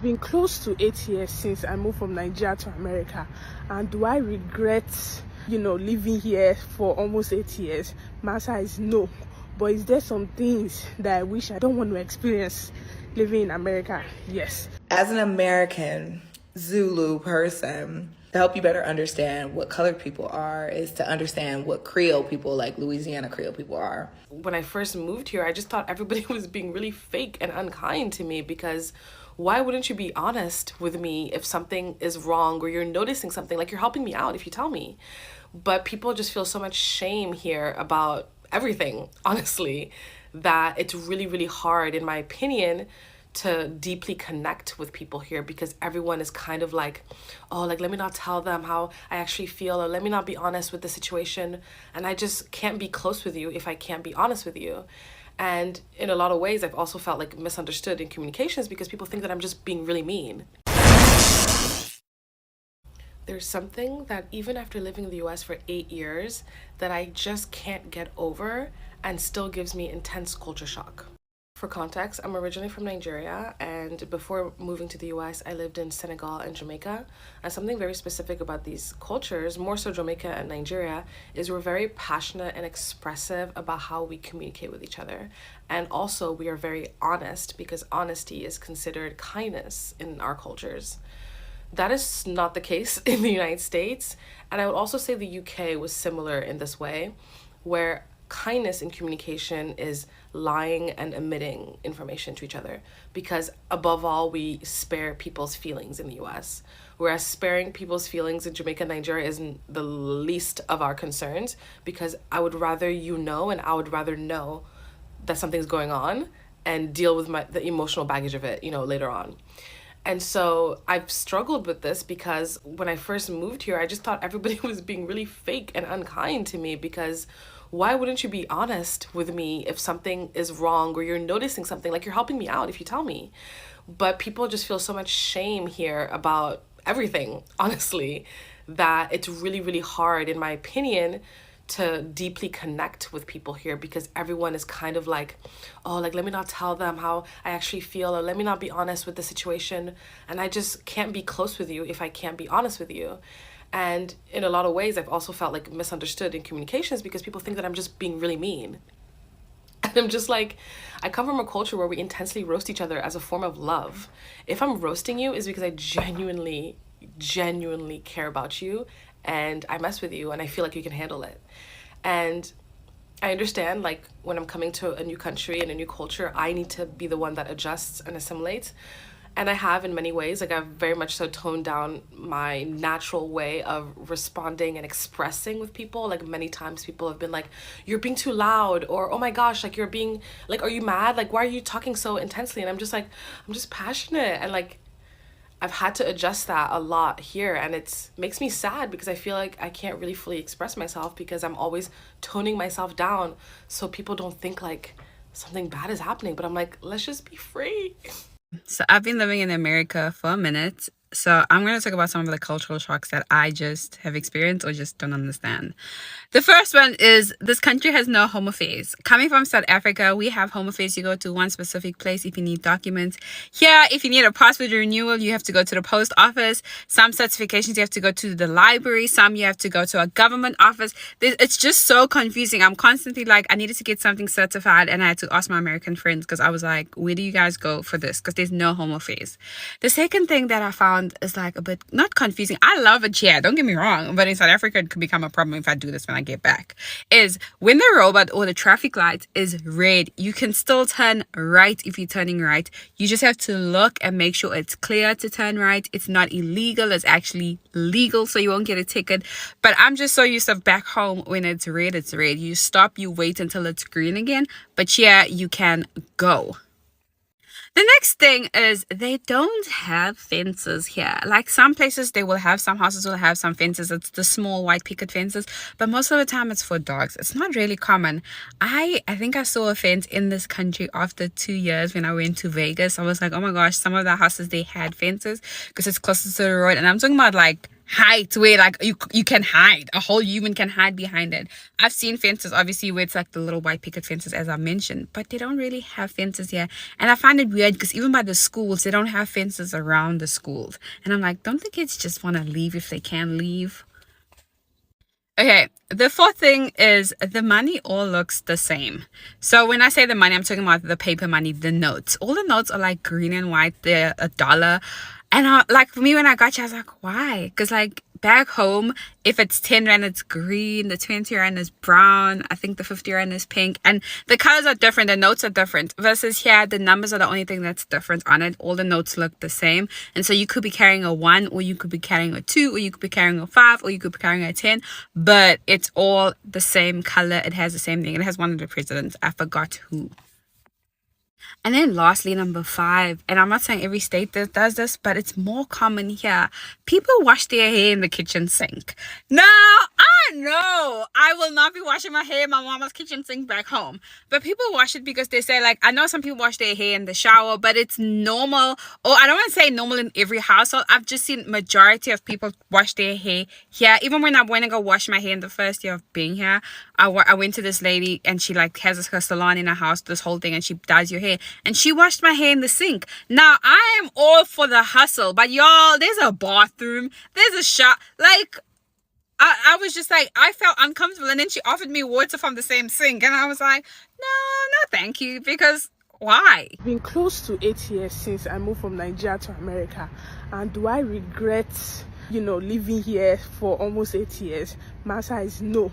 been close to 8 years since I moved from Nigeria to America, and do I regret, living here for almost 8 years? My answer is no. But is there some things that I wish I don't want to experience living in America? Yes. As an American Zulu person, to help you better understand what colored people are is to understand what Creole people, like Louisiana Creole people, are. When I first moved here, I just thought everybody was being really fake and unkind to me, because why wouldn't you be honest with me if something is wrong or you're noticing something? Like, you're helping me out if you tell me. But people just feel so much shame here about everything, honestly, that it's really, really hard, in my opinion, to deeply connect with people here, because everyone is kind of like, oh, like, let me not tell them how I actually feel, or let me not be honest with the situation. And I just can't be close with you if I can't be honest with you. And in a lot of ways, I've also felt like misunderstood in communications, because people think that I'm just being really mean. There's something that even after living in the US for 8 years that I just can't get over, and still gives me intense culture shock. For context, I'm originally from Nigeria, and before moving to the US, I lived in Senegal and Jamaica. And something very specific about these cultures, more so Jamaica and Nigeria, is we're very passionate and expressive about how we communicate with each other. And also, we are very honest, because honesty is considered kindness in our cultures. That is not the case in the United States. And I would also say the UK was similar in this way, where kindness in communication is lying and omitting information to each other, because above all, we spare people's feelings in the US, whereas sparing people's feelings in Jamaica and Nigeria isn't the least of our concerns, because I would rather and I would rather know that something's going on and deal with the emotional baggage of it, later on. And so I've struggled with this, because when I first moved here, I just thought everybody was being really fake and unkind to me, because why wouldn't you be honest with me if something is wrong or you're noticing something? Like, you're helping me out if you tell me. But people just feel so much shame here about everything, honestly, that it's really, really hard, in my opinion, to deeply connect with people here, because everyone is kind of like, oh, like, let me not tell them how I actually feel, or let me not be honest with the situation. And I just can't be close with you if I can't be honest with you. And in a lot of ways, I've also felt like misunderstood in communications, because people think that I'm just being really mean. And I'm just like, I come from a culture where we intensely roast each other as a form of love. If I'm roasting you, it's because I genuinely care about you, and I mess with you, and I feel like you can handle it. And I understand, like, when I'm coming to a new country and a new culture, I need to be the one that adjusts and assimilates. And I have in many ways. Like, I've very much so toned down my natural way of responding and expressing with people. Like, many times people have been like, you're being too loud, or, oh my gosh, like, you're being, like, are you mad? Like, why are you talking so intensely? And I'm just like, I'm just passionate. And like, I've had to adjust that a lot here, and it makes me sad, because I feel like I can't really fully express myself, because I'm always toning myself down so people don't think like something bad is happening. But I'm like, let's just be free. So I've been living in America for a minute. So I'm going to talk about some of the cultural shocks that I just have experienced or just don't understand. The first one is this country has no home affairs. Coming from South Africa, we have home affairs. You go to one specific place if you need documents. Here, if you need a passport renewal, you have to go to the post office. Some certifications, you have to go to the library. Some you have to go to a government office. It's just so confusing. I'm constantly like, I needed to get something certified, and I had to ask my American friends, because I was like, where do you guys go for this? Because there's no home affairs. The second thing that I found is like a bit, not confusing. I love it here, don't get me wrong, but in South Africa it could become a problem if I do this when I get back, is when the robot or the traffic light is red, you can still turn right if you're turning right. You just have to look and make sure it's clear to turn right. It's not illegal, it's actually legal, so you won't get a ticket. But I'm just so used to back home, when it's red, it's red. You stop, you wait until it's green again. But here you can go. The next thing is they don't have fences here. Like, some places they will have, some houses will have some fences. It's the small white picket fences, but most of the time it's for dogs. It's not really common. I think I saw a fence in this country after 2 years when I went to Vegas. I was like, oh my gosh, some of the houses, they had fences because it's closer to the road. And I'm talking about like height where like you can hide, a whole human can hide behind it. I've seen fences obviously where it's like the little white picket fences as I mentioned, but they don't really have fences here. And I find it weird because even by the schools they don't have fences around the schools, and I'm like, don't the kids just want to leave if they can leave? Okay, the fourth thing is the money all looks the same. So when I say the money, I'm talking about the paper money, the notes. All the notes are like green and white. They're $1. And like for me, when I got you, I was like, why? Because like back home, if it's 10 rand, it's green. The 20 rand is brown. I think the 50 rand is pink. And the colors are different. The notes are different. Versus here, the numbers are the only thing that's different on it. All the notes look the same. And so you could be carrying a 1, or you could be carrying a 2, or you could be carrying a 5, or you could be carrying a 10. But it's all the same color. It has the same thing. It has one of the presidents. I forgot who. And then lastly, number 5, and I'm not saying every state does this, but it's more common here. People wash their hair in the kitchen sink. Now, I know I will not be washing my hair in my mama's kitchen sink back home. But people wash it because they say, like, I know some people wash their hair in the shower, but it's normal. Or I don't want to say normal in every household. I've just seen majority of people wash their hair here. Even when I went to go wash my hair in the first year of being here, I went to this lady and she like has her salon in her house, this whole thing, and she dyes your hair. And she washed my hair in the sink. Now, I am all for the hustle, but y'all, there's a bathroom, there's a shower. Like, I was just like, I felt uncomfortable. And then she offered me water from the same sink. And I was like, no, thank you. Because why? It's been close to 8 years since I moved from Nigeria to America. And do I regret, living here for almost 8 years? My answer is no.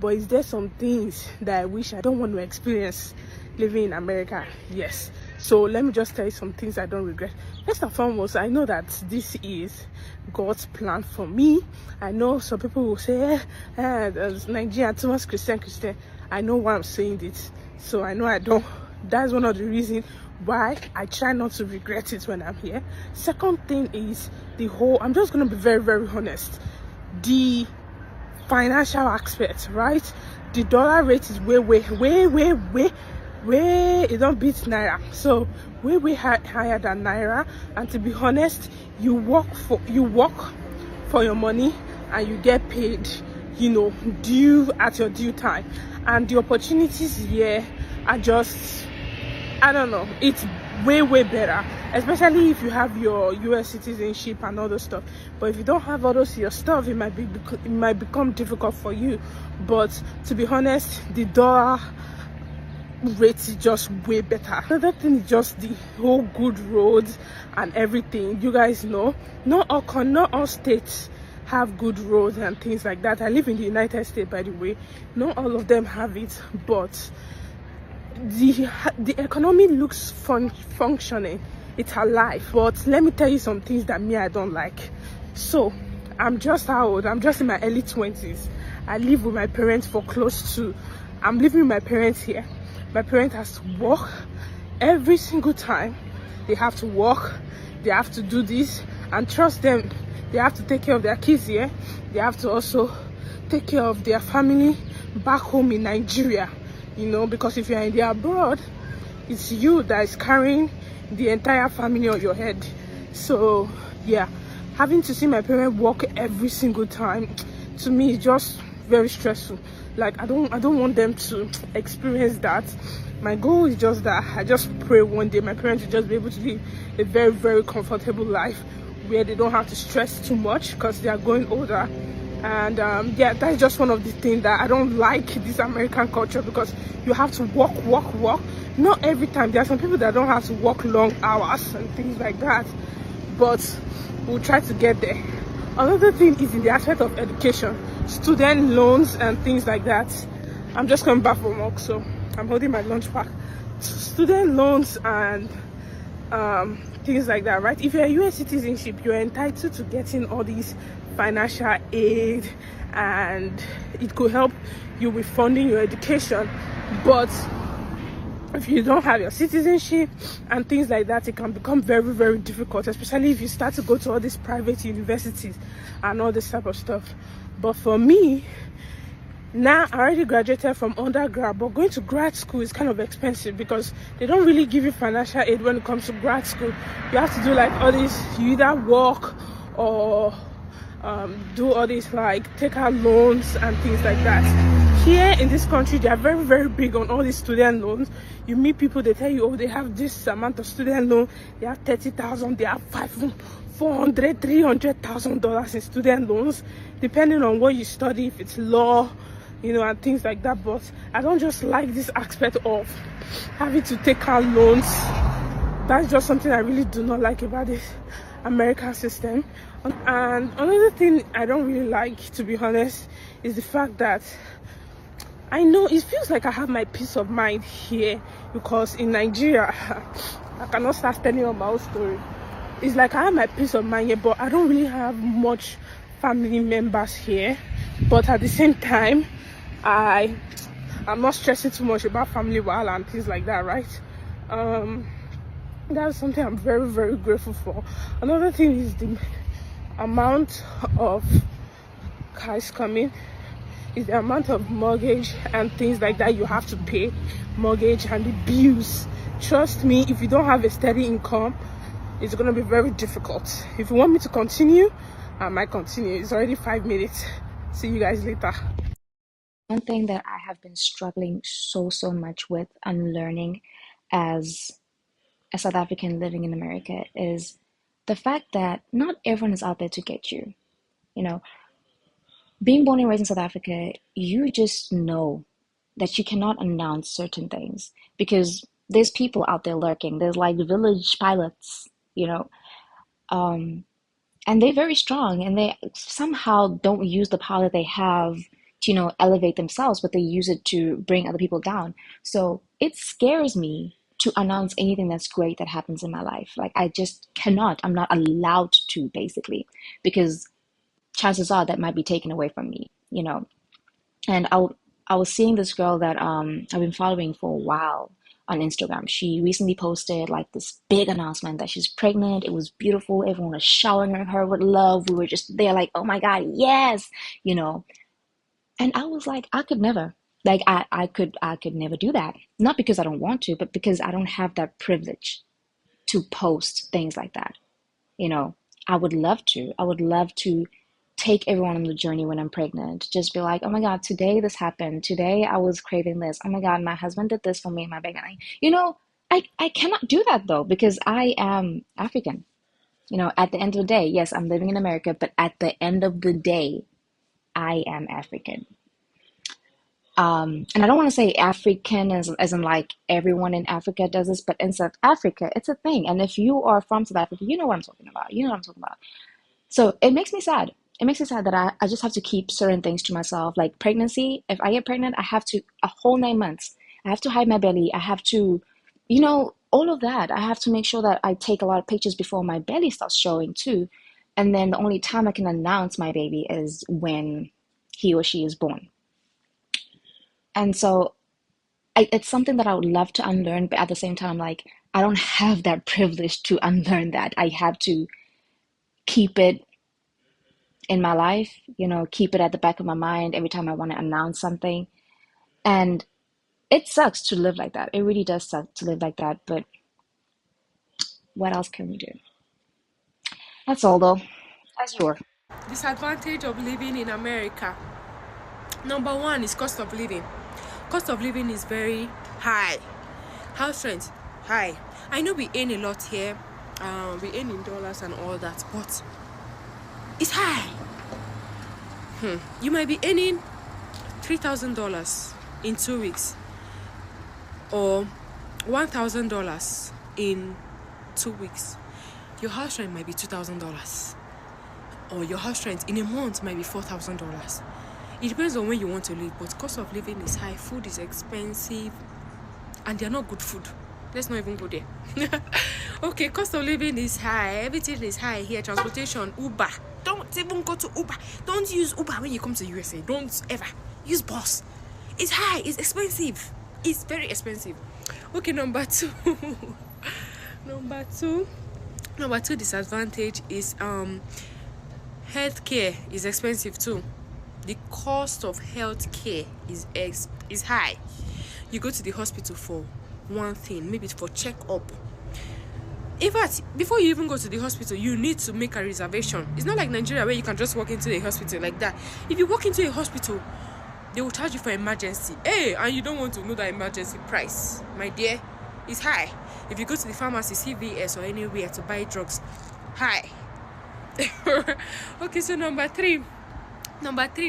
But is there some things that I wish I don't want to experience living in America? Yes. So let me just tell you some things I don't regret. First and foremost, I know that this is God's plan for me. I know some people will say, Nigeria, too much Christian. I know why I'm saying this. So I know I don't. That's one of the reasons why I try not to regret it when I'm here. Second thing is I'm just going to be very, very honest. The financial aspect, right? The dollar rate is way, it don't beat naira, so way higher than naira. And to be honest, you work for your money and you get paid due at your due time. And the opportunities here are just, I don't know, it's way better, especially if you have your US citizenship and all those stuff. But if you don't have all those your stuff, it might become difficult for you. But to be honest, the dollar rate is just way better. Another thing is just the whole good roads and everything. You guys know, not all states have good roads and things like that. I live in the United States, by the way. Not all of them have it, but the economy looks functioning. It's alive. But let me tell you some things that I don't like. So I'm just how old? I'm just in my early 20s. I live with my parents I'm living with my parents here. My parents has to work every single time. They have to work. They have to do this, and trust them, they have to take care of their kids here. They have to also take care of their family back home in Nigeria. Because if you're in the abroad, it's you that is carrying the entire family on your head. So yeah, having to see my parents work every single time, to me, is just very stressful. Like, I don't want them to experience that. My goal is just that I just pray one day my parents will just be able to live a very, very comfortable life where they don't have to stress too much because they are growing older. And yeah, that's just one of the things that I don't like this American culture, because you have to work. Not every time. There are some people that don't have to work long hours and things like that, but we'll try to get there. Another thing is in the aspect of education, student loans and things like that. I'm just coming back from work, so I'm holding my lunch pack. Student loans and things like that, right? If you're a US citizenship, you're entitled to getting all these financial aid, and it could help you with funding your education. But if you don't have your citizenship and things like that, it can become very, very difficult, especially if you start to go to all these private universities and all this type of stuff. But for me, now I already graduated from undergrad, but going to grad school is kind of expensive because they don't really give you financial aid when it comes to grad school. You have to do like all this, you either work or do all this, like take out loans and things like that. Here in this country, they are very, very big on all these student loans. You meet people, they tell you, oh, they have this amount of student loan, they have 30,000, they have 400, $300,000 in student loans, depending on what you study, if it's law, and things like that. But I don't just like this aspect of having to take out loans. That's just something I really do not like about this American system. And another thing I don't really like, to be honest, is the fact that I know it feels like I have my peace of mind here, because in Nigeria, I cannot start telling you my whole story. It's like I have my peace of mind here, but I don't really have much family members here. But at the same time, I'm not stressing too much about family wahala and things like that, right? That's something I'm very, very grateful for. Another thing is the amount of cash coming, is the amount of mortgage and things like that you have to pay, mortgage and the bills. Trust me, if you don't have a steady income, it's going to be very difficult. If you want me to continue, I might continue. It's already 5 minutes. See you guys later. One thing that I have been struggling so much with unlearning as a South African living in America is the fact that not everyone is out there to get you. Being born and raised in South Africa, you just know that you cannot announce certain things because there's people out there lurking. There's like village pilots, and they're very strong, and they somehow don't use the power that they have to, elevate themselves, but they use it to bring other people down. So it scares me to announce anything that's great that happens in my life. Like I just cannot. I'm not allowed to, basically, because chances are that might be taken away from me, And I was seeing this girl that I've been following for a while on Instagram. She recently posted like this big announcement that she's pregnant. It was beautiful. Everyone was showering her with love. We were just there like, oh my God, yes, And I was like, I could never. Like I could never do that. Not because I don't want to, but because I don't have that privilege to post things like that. I would love to. I would love to take everyone on the journey when I'm pregnant. Just be like, oh my God, today this happened. Today I was craving this. Oh my God, my husband did this for me in my beginning. I cannot do that though, because I am African. At the end of the day, yes, I'm living in America, but at the end of the day, I am African. And I don't want to say African as in like everyone in Africa does this, but in South Africa, it's a thing. And if you are from South Africa, you know what I'm talking about. You know what I'm talking about. So it makes me sad. It makes me sad that I just have to keep certain things to myself. Like pregnancy, if I get pregnant, I have to, a whole 9 months, I have to hide my belly. I have to, all of that. I have to make sure that I take a lot of pictures before my belly starts showing too. And then the only time I can announce my baby is when he or she is born. And so it's something that I would love to unlearn, but at the same time, like, I don't have that privilege to unlearn that. I have to keep it in my life, keep it at the back of my mind every time I want to announce something. And it sucks to live like that. It really does suck to live like that, but what else can we do? That's all though. As you were. Disadvantage of living in America. Number one is cost of living. Cost of living is very high. House rent, high. I know we earn a lot here. We earn in dollars and all that, but it's high. You might be earning $3,000 in 2 weeks, or $1,000 in 2 weeks. Your house rent might be $2,000, or your house rent in a month might be $4,000. It depends on when you want to live, but cost of living is high. Food is expensive, and they're not good food. Let's not even go there. Okay, cost of living is high. Everything is high here. Transportation, Uber. Don't even go to Uber. Don't use Uber when you come to USA. Don't ever use bus. It's high. It's expensive. It's very expensive. Okay, number two. Number two disadvantage is healthcare is expensive too. The cost of healthcare is high. You go to the hospital for one thing, maybe for check-up. In fact, before you even go to the hospital, you need to make a reservation. It's not like Nigeria where you can just walk into the hospital like that. If you walk into a hospital, they will charge you for emergency. Hey, and you don't want to know that emergency price, my dear, it's high. If you go to the pharmacy, CVS or anywhere to buy drugs, high. Okay, so number three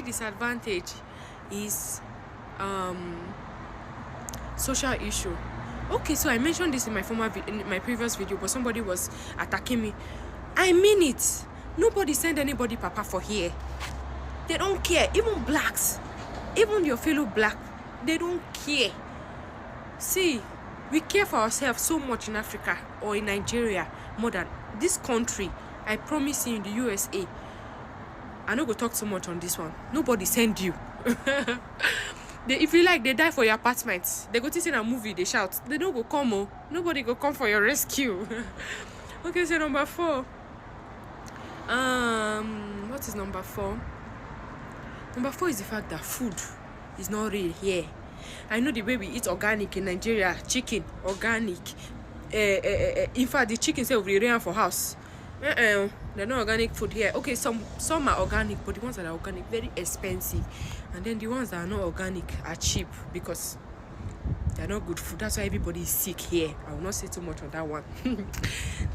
disadvantage is social issue. Okay, so I mentioned this in my previous video, but somebody was attacking me. I mean it. Nobody send anybody papa for here. They don't care. Even blacks, even your fellow black, they don't care. See, we care for ourselves so much in Africa or in Nigeria more than this country. I promise you, in the USA, I no go talk too much on this one. Nobody send you. If you like, they die for your apartment. They go to see a movie, they shout. They don't go come. Oh. Nobody go come for your rescue. Okay, so number 4. What is number 4? Number 4 is the fact that food is not real here. I know the way we eat organic in Nigeria, chicken, organic. In fact, the chicken say we rear for house. They're not organic food here. Okay, some are organic, but the ones that are organic very expensive, and then the ones that are not organic are cheap because they're not good food. That's why everybody is sick here. I will not say too much on that one.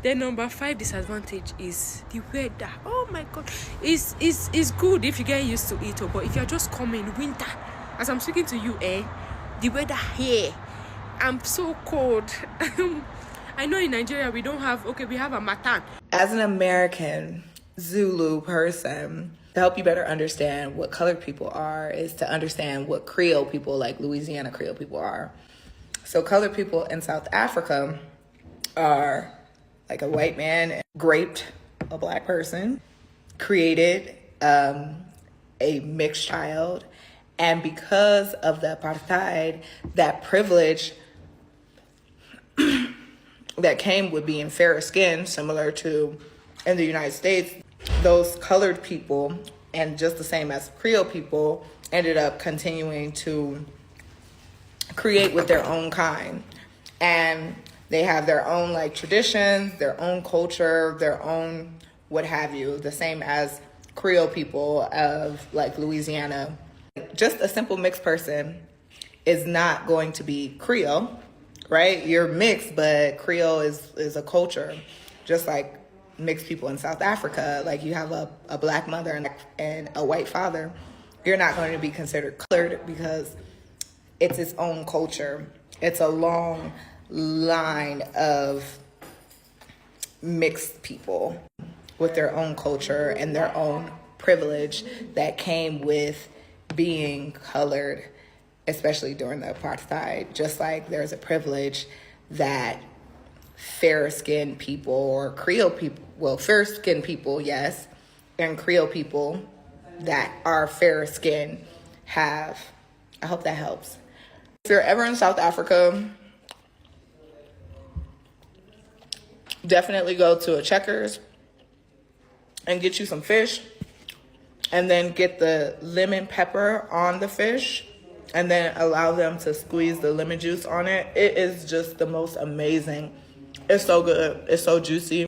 Then number 5 disadvantage is the weather. Oh my god, it's good if you get used to it, but if you're just coming winter, as I'm speaking to you, the weather here, I'm so cold. I know in Nigeria we have a matan. As an American Zulu person, to help you better understand what colored people are is to understand what Creole people, like Louisiana Creole people, are. So colored people in South Africa are like a white man raped a black person, created a mixed child, and because of the apartheid, that privilege that came with being fairer skinned, similar to in the United States, those colored people, and just the same as Creole people, ended up continuing to create with their own kind. And they have their own like traditions, their own culture, their own what have you, the same as Creole people of like Louisiana. Just a simple mixed person is not going to be Creole, right? You're mixed, but Creole is a culture, just like mixed people in South Africa. Like you have a black mother and a white father. You're not going to be considered colored because it's its own culture. It's a long line of mixed people with their own culture and their own privilege that came with being colored, especially during the apartheid. Just like there's a privilege that fair-skinned people or Creole people, well, fair-skinned people, yes, and Creole people that are fair-skinned have. I hope that helps. If you're ever in South Africa, definitely go to a Checkers and get you some fish, and then get the lemon pepper on the fish, and then allow them to squeeze the lemon juice on it. It is just the most amazing. It's so good. It's so juicy.